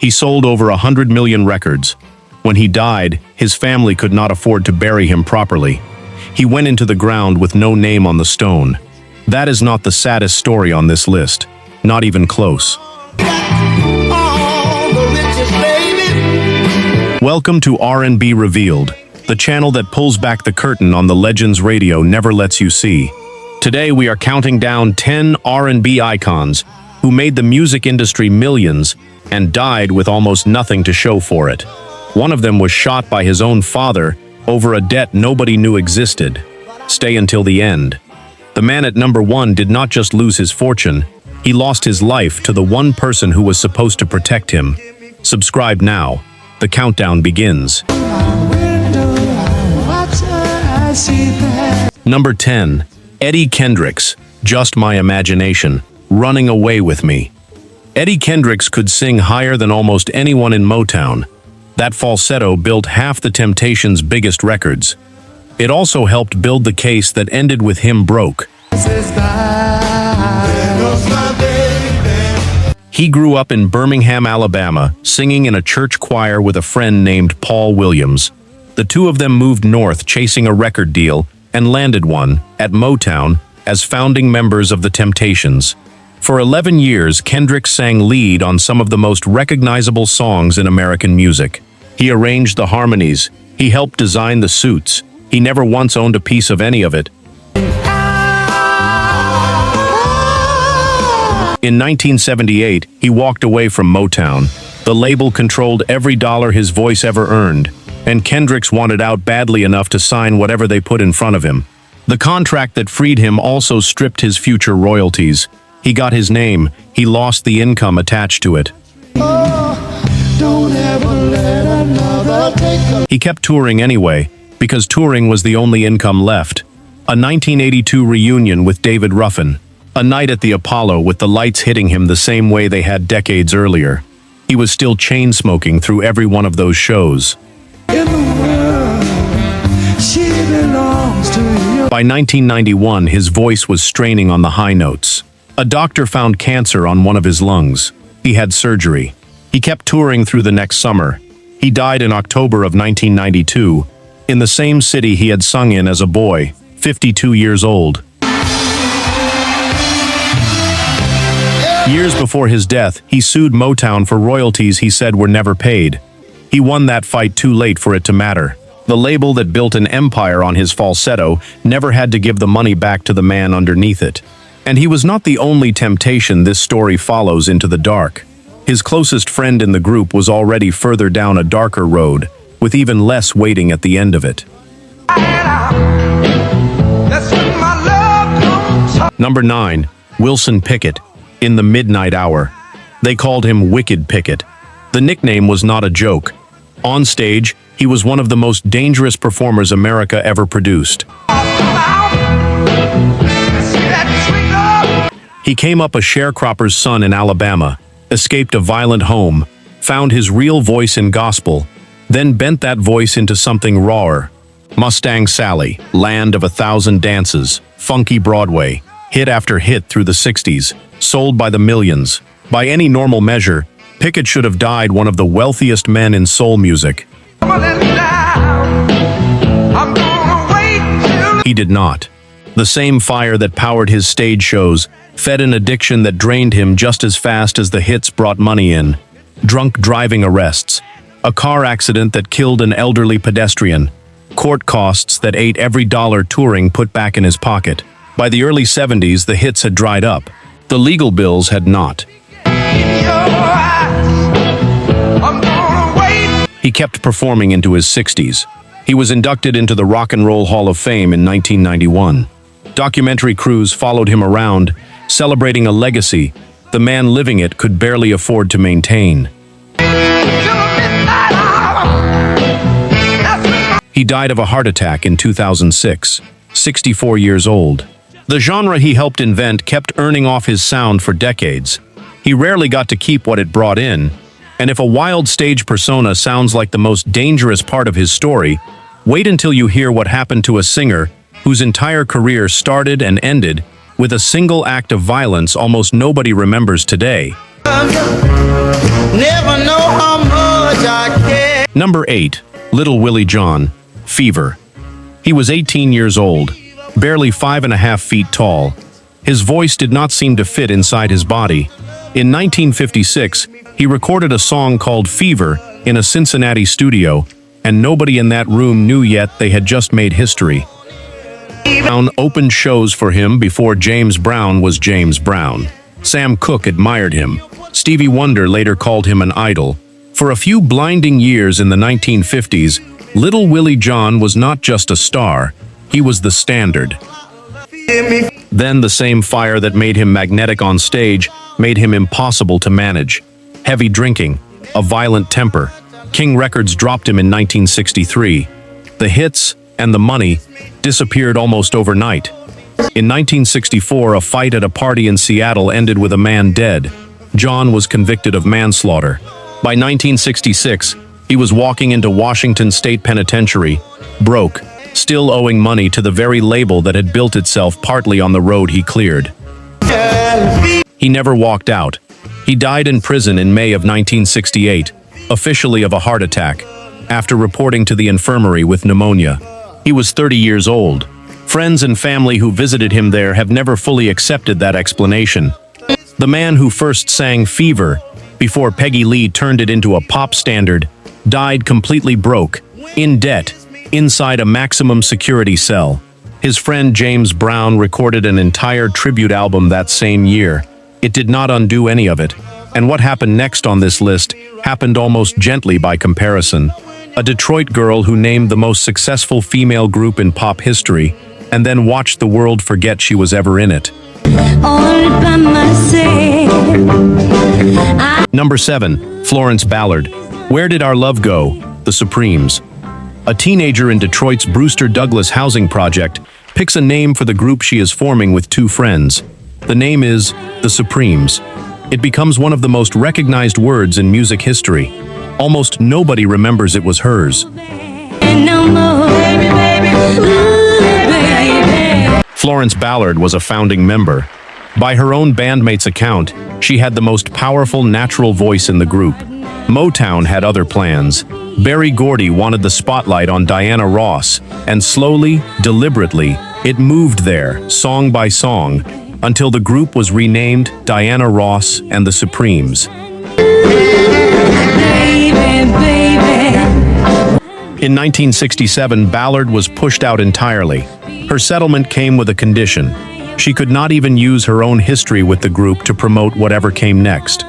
He sold over 100 million records. When he died, his family could not afford to bury him properly. He went into the ground with no name on the stone. That is not the saddest story on this list. Not even close. Welcome to R&B Revealed, the channel that pulls back the curtain on the legends radio never lets you see. Today we are counting down 10 R&B icons who made the music industry millions and died with almost nothing to show for it. One of them was shot by his own father over a debt nobody knew existed. Stay until the end. The man at number 1 did not just lose his fortune, he lost his life to the one person who was supposed to protect him. Subscribe now. The countdown begins. Number 10. Eddie Kendricks, Just My Imagination, Running Away With Me. Eddie Kendricks could sing higher than almost anyone in Motown. That falsetto built half the Temptations' biggest records. It also helped build the case that ended with him broke. He grew up in Birmingham, Alabama, singing in a church choir with a friend named Paul Williams. The two of them moved north chasing a record deal and landed one, at Motown, as founding members of the Temptations. For 11 years, Kendricks sang lead on some of the most recognizable songs in American music. He arranged the harmonies, he helped design the suits, he never once owned a piece of any of it. In 1978, he walked away from Motown. The label controlled every dollar his voice ever earned, and Kendricks wanted out badly enough to sign whatever they put in front of him. The contract that freed him also stripped his future royalties. He got his name, he lost the income attached to it. He kept touring anyway, because touring was the only income left. A 1982 reunion with David Ruffin. A night at the Apollo with the lights hitting him the same way they had decades earlier. He was still chain-smoking through every one of those shows. By 1991, his voice was straining on the high notes. A doctor found cancer on one of his lungs. He had surgery. He kept touring through the next summer. He died in October of 1992, in the same city he had sung in as a boy, 52 years old. Years before his death, he sued Motown for royalties he said were never paid. He won that fight too late for it to matter. The label that built an empire on his falsetto never had to give the money back to the man underneath it. And he was not the only temptation this story follows into the dark. His closest friend in the group was already further down a darker road, with even less waiting at the end of it. Number 9. Wilson Pickett, In the Midnight Hour. They called him Wicked Pickett. The nickname was not a joke. On stage, he was one of the most dangerous performers America ever produced. He came up a sharecropper's son in Alabama, escaped a violent home, found his real voice in gospel, then bent that voice into something rawer. Mustang Sally, Land of a Thousand Dances, Funky Broadway, hit after hit through the 60s, sold by the millions. By any normal measure, Pickett should have died one of the wealthiest men in soul music. He did not. The same fire that powered his stage shows fed an addiction that drained him just as fast as the hits brought money in. Drunk driving arrests, a car accident that killed an elderly pedestrian, court costs that ate every dollar touring put back in his pocket. By the early 70s, the hits had dried up. The legal bills had not. He kept performing into his 60s. He was inducted into the Rock and Roll Hall of Fame in 1991. Documentary crews followed him around, celebrating a legacy the man living it could barely afford to maintain. He died of a heart attack in 2006, 64 years old. The genre he helped invent kept earning off his sound for decades. He rarely got to keep what it brought in, and if a wild stage persona sounds like the most dangerous part of his story, wait until you hear what happened to a singer whose entire career started and ended with a single act of violence almost nobody remembers today. Never know how much I care. Number 8. Little Willie John, Fever. He was 18 years old, barely 5.5 feet tall. His voice did not seem to fit inside his body. In 1956, he recorded a song called Fever in a Cincinnati studio, and nobody in that room knew yet they had just made history. Brown opened shows for him before James Brown was James Brown. Sam Cooke admired him. Stevie Wonder later called him an idol. For a few blinding years in the 1950s, Little Willie John was not just a star, he was the standard. Then the same fire that made him magnetic on stage made him impossible to manage. Heavy drinking, a violent temper. King Records dropped him in 1963. The hits and the money disappeared almost overnight. In 1964, a fight at a party in Seattle ended with a man dead. John was convicted of manslaughter. By 1966, he was walking into Washington State Penitentiary, broke, still owing money to the very label that had built itself partly on the road he cleared. He never walked out. He died in prison in May of 1968, officially of a heart attack, after reporting to the infirmary with pneumonia. He was 30 years old. Friends and family who visited him there have never fully accepted that explanation. The man who first sang Fever, before Peggy Lee turned it into a pop standard, died completely broke, in debt, inside a maximum security cell. His friend James Brown recorded an entire tribute album that same year. It did not undo any of it. And what happened next on this list happened almost gently by comparison. A Detroit girl who named the most successful female group in pop history, and then watched the world forget she was ever in it. Number 7. Florence Ballard, Where Did Our Love Go? The Supremes. A teenager in Detroit's Brewster Douglas housing project picks a name for the group she is forming with two friends. The name is The Supremes. It becomes one of the most recognized words in music history. Almost nobody remembers it was hers. Florence Ballard was a founding member. By her own bandmates' account, she had the most powerful natural voice in the group. Motown had other plans. Berry Gordy wanted the spotlight on Diana Ross, and slowly, deliberately, it moved there, song by song, until the group was renamed Diana Ross and the Supremes. In 1967, Ballard was pushed out entirely. Her settlement came with a condition. She could not even use her own history with the group to promote whatever came next.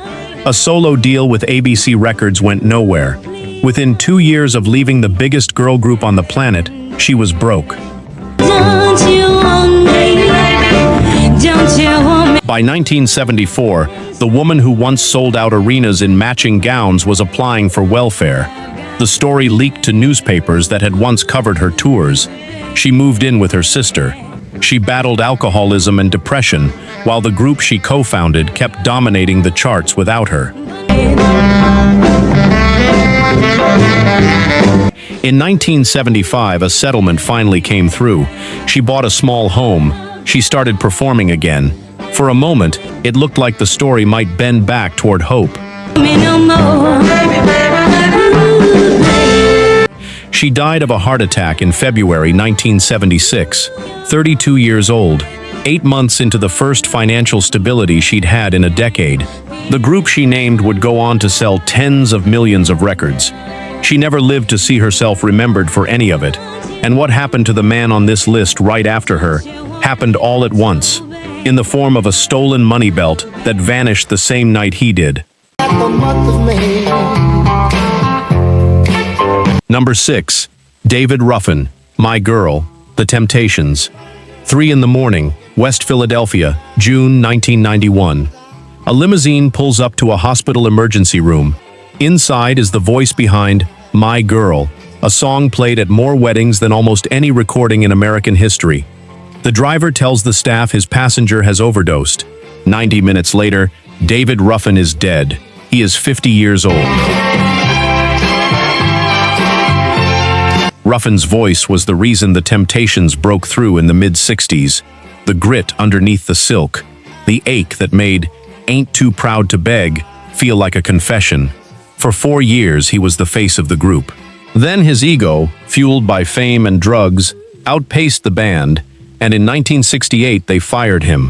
A solo deal with ABC Records went nowhere. Within 2 years of leaving the biggest girl group on the planet, she was broke. By 1974, the woman who once sold out arenas in matching gowns was applying for welfare. The story leaked to newspapers that had once covered her tours. She moved in with her sister. She battled alcoholism and depression, while the group she co-founded kept dominating the charts without her. In 1975, a settlement finally came through. She bought a small home. She started performing again. For a moment, it looked like the story might bend back toward hope. She died of a heart attack in February 1976, 32 years old, 8 months into the first financial stability she'd had in a decade. The group she named would go on to sell tens of millions of records. She never lived to see herself remembered for any of it. And what happened to the man on this list right after her happened all at once, in the form of a stolen money belt that vanished the same night he did. Number 6. David Ruffin, My Girl, The Temptations. 3 in the morning, West Philadelphia, June 1991. A limousine pulls up to a hospital emergency room. Inside is the voice behind My Girl, a song played at more weddings than almost any recording in American history. The driver tells the staff his passenger has overdosed. 90 minutes later, David Ruffin is dead. He is 50 years old. Ruffin's voice was the reason the Temptations broke through in the mid-60s. The grit underneath the silk, the ache that made Ain't Too Proud to Beg feel like a confession. For 4 years, he was the face of the group. Then his ego, fueled by fame and drugs, outpaced the band, and in 1968 they fired him.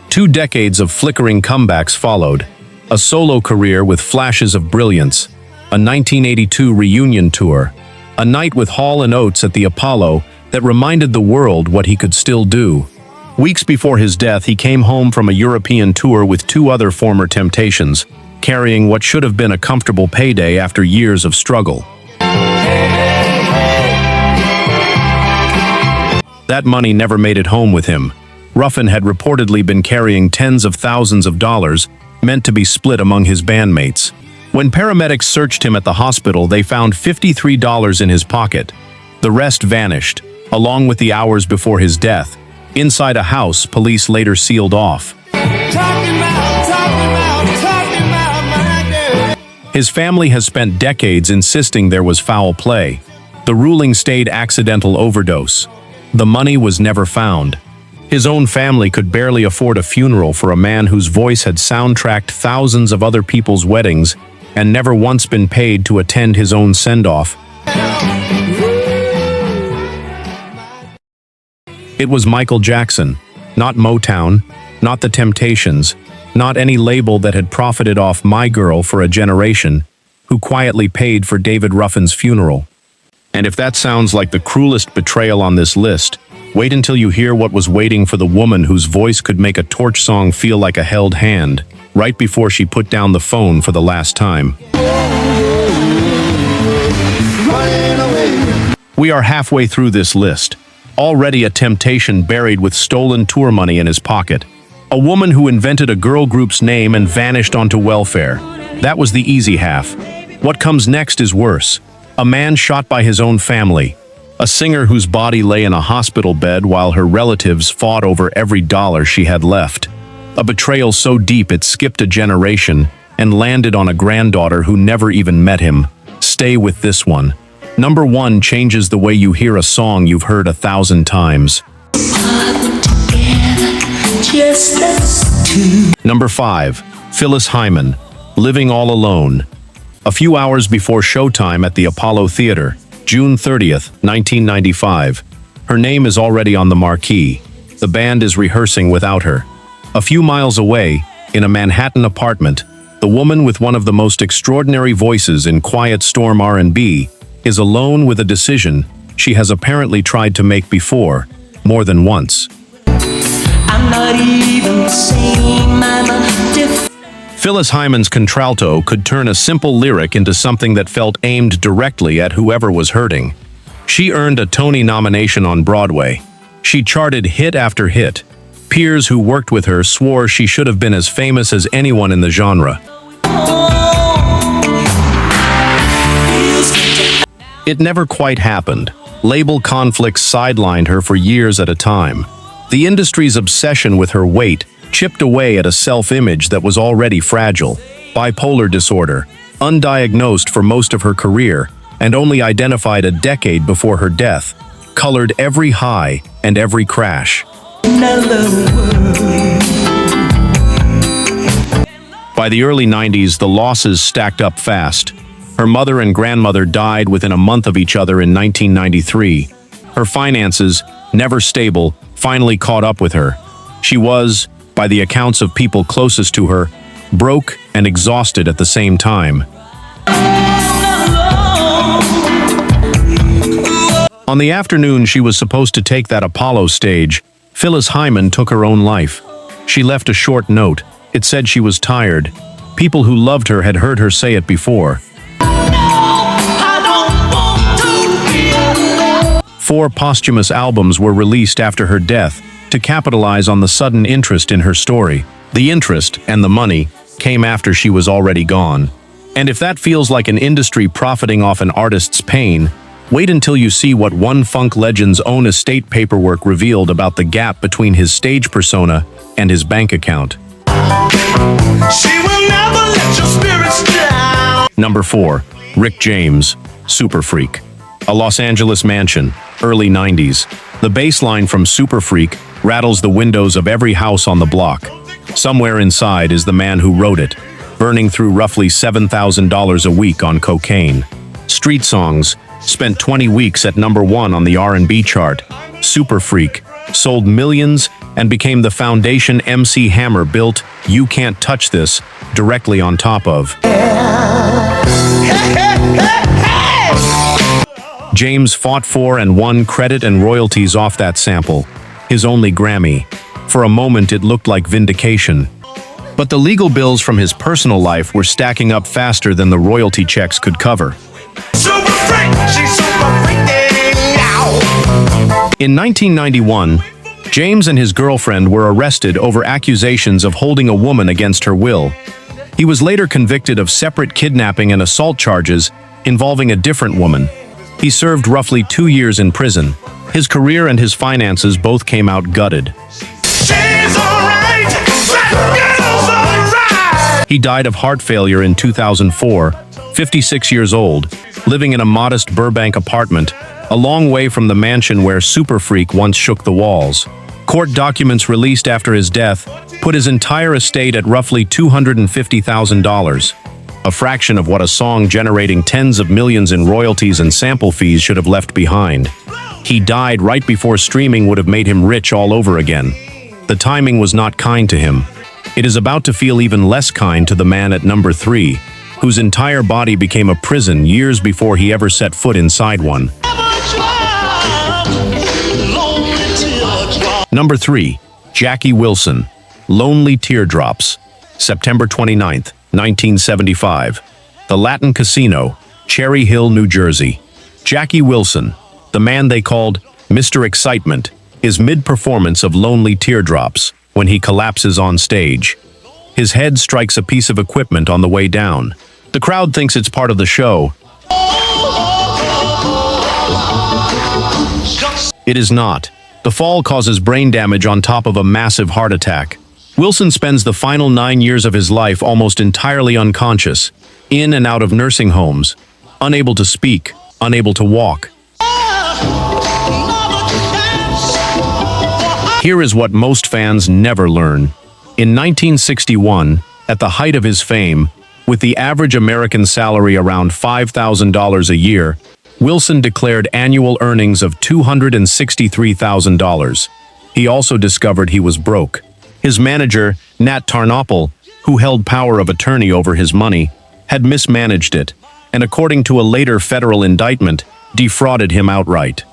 2 decades of flickering comebacks followed, a solo career with flashes of brilliance, a 1982 reunion tour, a night with Hall & Oates at the Apollo that reminded the world what he could still do. Weeks before his death, he came home from a European tour with 2 other former Temptations, carrying what should have been a comfortable payday after years of struggle. That money never made it home with him. Ruffin had reportedly been carrying tens of thousands of dollars, meant to be split among his bandmates. When paramedics searched him at the hospital, they found $53 in his pocket. The rest vanished, along with the hours before his death, inside a house police later sealed off. His family has spent decades insisting there was foul play. The ruling stayed accidental overdose. The money was never found. His own family could barely afford a funeral for a man whose voice had soundtracked thousands of other people's weddings and never once been paid to attend his own send-off. It was Michael Jackson, not Motown, not the Temptations, not any label that had profited off My Girl for a generation, who quietly paid for David Ruffin's funeral. And if that sounds like the cruelest betrayal on this list, wait until you hear what was waiting for the woman whose voice could make a torch song feel like a held hand, right before she put down the phone for the last time. We are halfway through this list. Already a Temptation buried with stolen tour money in his pocket. A woman who invented a girl group's name and vanished onto welfare. That was the easy half. What comes next is worse. A man shot by his own family. A singer whose body lay in a hospital bed while her relatives fought over every dollar she had left. A betrayal so deep it skipped a generation and landed on a granddaughter who never even met him. Stay with this one. Number 1 changes the way you hear a song you've heard 1,000 times. Number 5, Phyllis Hyman, Living All Alone. A few hours before showtime at the Apollo Theater, June 30th, 1995. Her name is already on the marquee. The band is rehearsing without her. A few miles away, in a Manhattan apartment, the woman with one of the most extraordinary voices in quiet storm R&B is alone with a decision she has apparently tried to make before, more than once. I'm not even the same, I'm different. Phyllis Hyman's contralto could turn a simple lyric into something that felt aimed directly at whoever was hurting. She earned a Tony nomination on Broadway. She charted hit after hit. Peers who worked with her swore she should have been as famous as anyone in the genre. It never quite happened. Label conflicts sidelined her for years at a time. The industry's obsession with her weight chipped away at a self-image that was already fragile. Bipolar disorder, undiagnosed for most of her career, and only identified a decade before her death, colored every high and every crash. By the early 90s, the losses stacked up fast. Her mother and grandmother died within a month of each other in 1993. Her finances, never stable, finally caught up with her. She was, by the accounts of people closest to her, broke and exhausted at the same time. On the afternoon she was supposed to take that Apollo stage, Phyllis Hyman took her own life. She left a short note. It said she was tired. People who loved her had heard her say it before. 4 posthumous albums were released after her death to capitalize on the sudden interest in her story. The interest and the money came after she was already gone. And if that feels like an industry profiting off an artist's pain, wait until you see what one funk legend's own estate paperwork revealed about the gap between his stage persona and his bank account. She will never let your spirits down. Number 4, Rick James, Super Freak. A Los Angeles mansion, early 90s. The bass line from Super Freak rattles the windows of every house on the block. Somewhere inside is the man who wrote it, burning through roughly $7,000 a week on cocaine. Street Songs spent 20 weeks at #1 on the R&B chart. Super Freak sold millions and became the foundation MC Hammer built You Can't Touch This directly on top of. James fought for and won credit and royalties off that sample, his only Grammy. For a moment it looked like vindication. But the legal bills from his personal life were stacking up faster than the royalty checks could cover. Super freak, she's super freaking out. In 1991, James and his girlfriend were arrested over accusations of holding a woman against her will. He was later convicted of separate kidnapping and assault charges involving a different woman. He served roughly 2 years in prison. His career and his finances both came out gutted. She's alright, that girl's alright. He died of heart failure in 2004, 56 years old, living in a modest Burbank apartment, a long way from the mansion where Super Freak once shook the walls. Court documents released after his death put his entire estate at roughly $250,000, a fraction of what a song generating tens of millions in royalties and sample fees should have left behind. He died right before streaming would have made him rich all over again. The timing was not kind to him. It is about to feel even less kind to the man at #3, whose entire body became a prison years before he ever set foot inside one. Number 3, Jackie Wilson, Lonely Teardrops, September 29th, 1975. The Latin Casino, Cherry Hill, New Jersey. Jackie Wilson, the man they called Mr. Excitement, is mid-performance of Lonely Teardrops when he collapses on stage. His head strikes a piece of equipment on the way down. The crowd thinks it's part of the show. It is not. The fall causes brain damage on top of a massive heart attack. Wilson spends the final 9 years of his life almost entirely unconscious, in and out of nursing homes, unable to speak, unable to walk. Here is what most fans never learn. In 1961, at the height of his fame, with the average American salary around $5,000 a year, Wilson declared annual earnings of $263,000. He also discovered he was broke. His manager, Nat Tarnopol, who held power of attorney over his money, had mismanaged it, and according to a later federal indictment, defrauded him outright.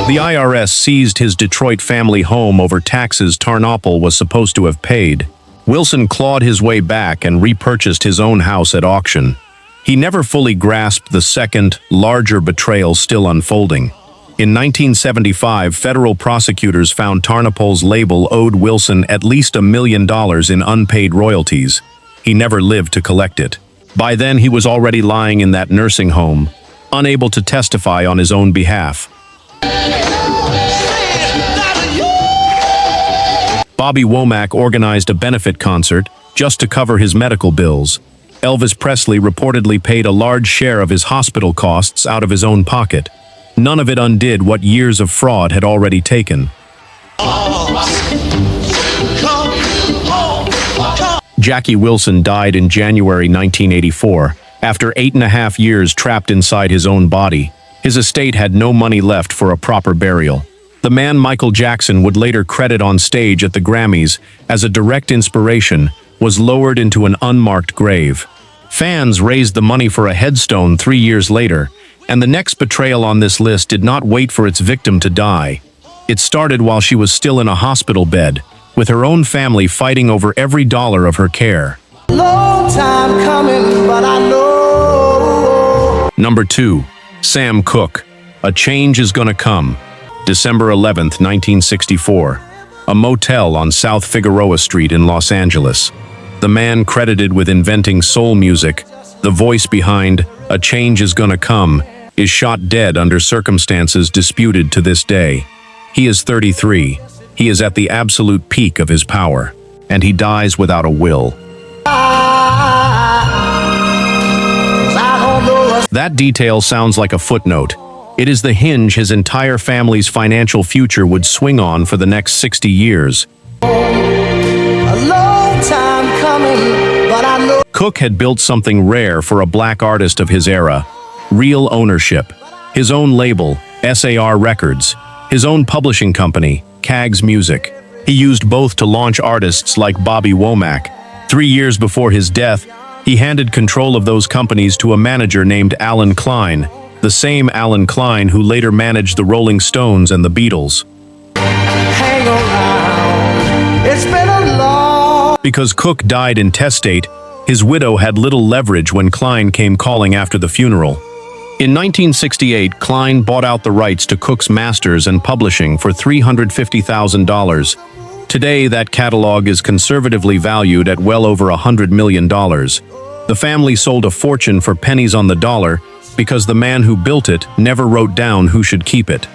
The IRS seized his Detroit family home over taxes Tarnopol was supposed to have paid. Wilson clawed his way back and repurchased his own house at auction. He never fully grasped the second, larger betrayal still unfolding. In 1975, federal prosecutors found Tarnopol's label owed Wilson at least $1 million in unpaid royalties. He never lived to collect it. By then, he was already lying in that nursing home, unable to testify on his own behalf. Bobby Womack organized a benefit concert just to cover his medical bills. Elvis Presley reportedly paid a large share of his hospital costs out of his own pocket. None of it undid what years of fraud had already taken. Jackie Wilson died in January 1984, after 8.5 years trapped inside his own body. His estate had no money left for a proper burial. The man Michael Jackson would later credit on stage at the Grammys as a direct inspiration was lowered into an unmarked grave. Fans raised the money for a headstone 3 years later, and the next betrayal on this list did not wait for its victim to die. It started while she was still in a hospital bed, with her own family fighting over every dollar of her care. Long time coming, but I know. Number 2, Sam Cooke, A Change Is Gonna Come, December 11th, 1964. A motel on South Figueroa Street in Los Angeles. The man credited with inventing soul music, the voice behind A Change Is Gonna Come, is shot dead under circumstances disputed to this day. He is 33. He is at the absolute peak of his power, and he dies without a will. That detail sounds like a footnote. It is the hinge his entire family's financial future would swing on for the next 60 years. A long time coming, but I know. Cooke had built something rare for a black artist of his era: real ownership. His own label, SAR Records. His own publishing company, Cags Music. He used both to launch artists like Bobby Womack. 3 years before his death, he handed control of those companies to a manager named Alan Klein, the same Alan Klein who later managed the Rolling Stones and the Beatles. Hang around. It's been a long. Because Cooke died intestate, his widow had little leverage when Klein came calling after the funeral. In 1968, Klein bought out the rights to Cooke's masters and publishing for $350,000. Today, that catalog is conservatively valued at well over $100 million. The family sold a fortune for pennies on the dollar because the man who built it never wrote down who should keep it.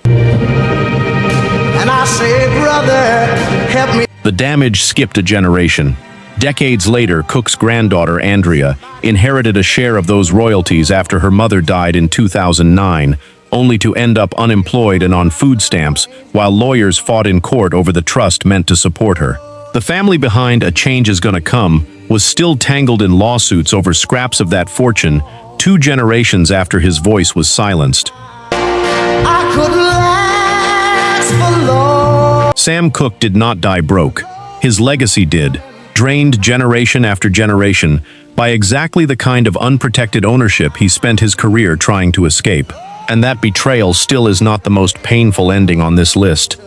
And I say, brother, help me. The damage skipped a generation. Decades later, Cooke's granddaughter, Andrea, inherited a share of those royalties after her mother died in 2009, only to end up unemployed and on food stamps while lawyers fought in court over the trust meant to support her. The family behind A Change Is Gonna Come was still tangled in lawsuits over scraps of that fortune 2 generations after his voice was silenced. I could last for long. Sam Cooke did not die broke. His legacy did, drained generation after generation by exactly the kind of unprotected ownership he spent his career trying to escape. And that betrayal still is not the most painful ending on this list.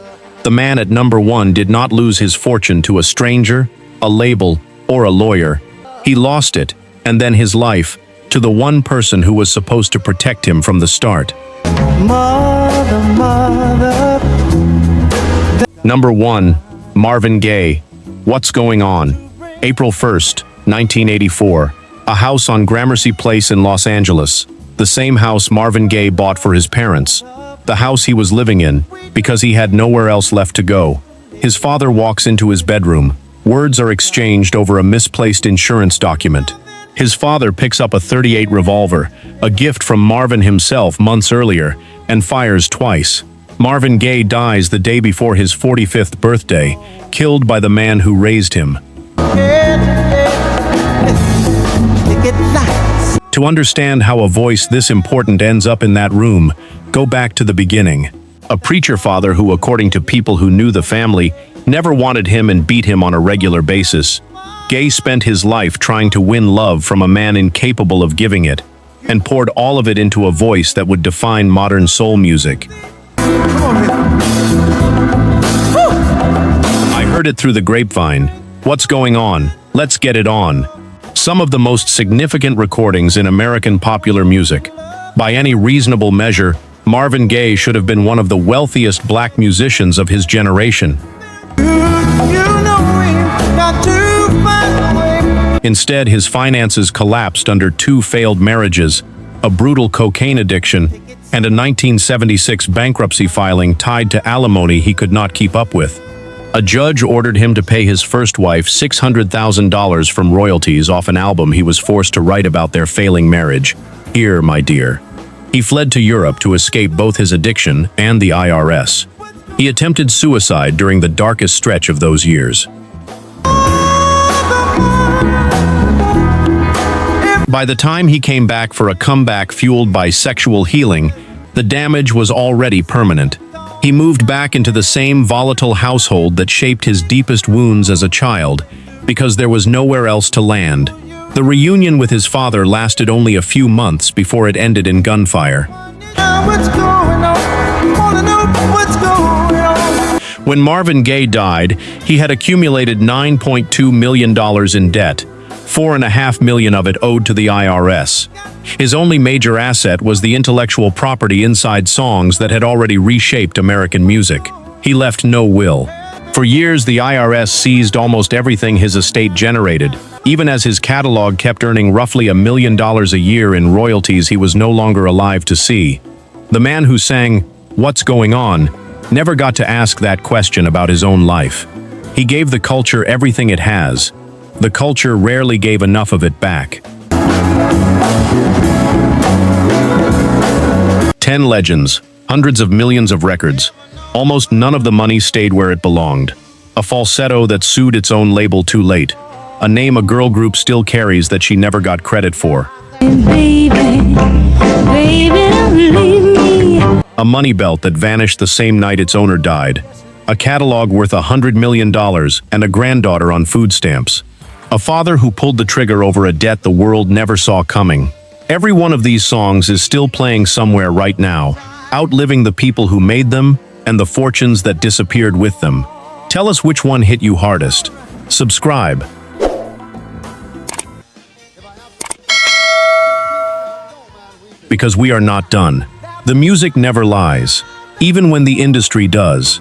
The man at number 1 did not lose his fortune to a stranger, a label, or a lawyer. He lost it, and then his life, to the one person who was supposed to protect him from the start. Mother, mother. Number 1, Marvin Gaye. What's Going On? April 1st, 1984. A house on Gramercy Place in Los Angeles. The same house Marvin Gaye bought for his parents. The house he was living in, because he had nowhere else left to go. His father walks into his bedroom. Words are exchanged over a misplaced insurance document. His father picks up a .38 revolver, a gift from Marvin himself months earlier, and fires twice. Marvin Gaye dies the day before his 45th birthday, killed by the man who raised him. To understand how a voice this important ends up in that room, go back to the beginning. A preacher father who, according to people who knew the family, never wanted him and beat him on a regular basis. Gaye spent his life trying to win love from a man incapable of giving it, and poured all of it into a voice that would define modern soul music. I heard it through the grapevine. What's going on? Let's get it on. Some of the most significant recordings in American popular music. By any reasonable measure, Marvin Gaye should have been one of the wealthiest black musicians of his generation. Instead, his finances collapsed under 2 failed marriages, a brutal cocaine addiction, and a 1976 bankruptcy filing tied to alimony he could not keep up with. A judge ordered him to pay his first wife $600,000 from royalties off an album he was forced to write about their failing marriage, Here, My Dear. He fled to Europe to escape both his addiction and the IRS. He attempted suicide during the darkest stretch of those years. By the time he came back for a comeback fueled by sexual healing, the damage was already permanent. He moved back into the same volatile household that shaped his deepest wounds as a child, because there was nowhere else to land. The reunion with his father lasted only a few months before it ended in gunfire. When Marvin Gaye died, he had accumulated $9.2 million in debt, $4.5 million of it owed to the IRS. His only major asset was the intellectual property inside songs that had already reshaped American music. He left no will. For years, the IRS seized almost everything his estate generated, even as his catalog kept earning roughly $1 million a year in royalties he was no longer alive to see. The man who sang, "What's Going On?" never got to ask that question about his own life. He gave the culture everything it has. The culture rarely gave enough of it back. 10 legends, hundreds of millions of records. Almost none of the money stayed where it belonged. A falsetto that sued its own label too late. A name a girl group still carries that she never got credit for. Baby, baby, don't leave me. A money belt that vanished the same night its owner died. A catalog worth $100 million and a granddaughter on food stamps. A father who pulled the trigger over a debt the world never saw coming. Every one of these songs is still playing somewhere right now, outliving the people who made them and the fortunes that disappeared with them. Tell us which one hit you hardest. Subscribe. Because we are not done. The music never lies, even when the industry does.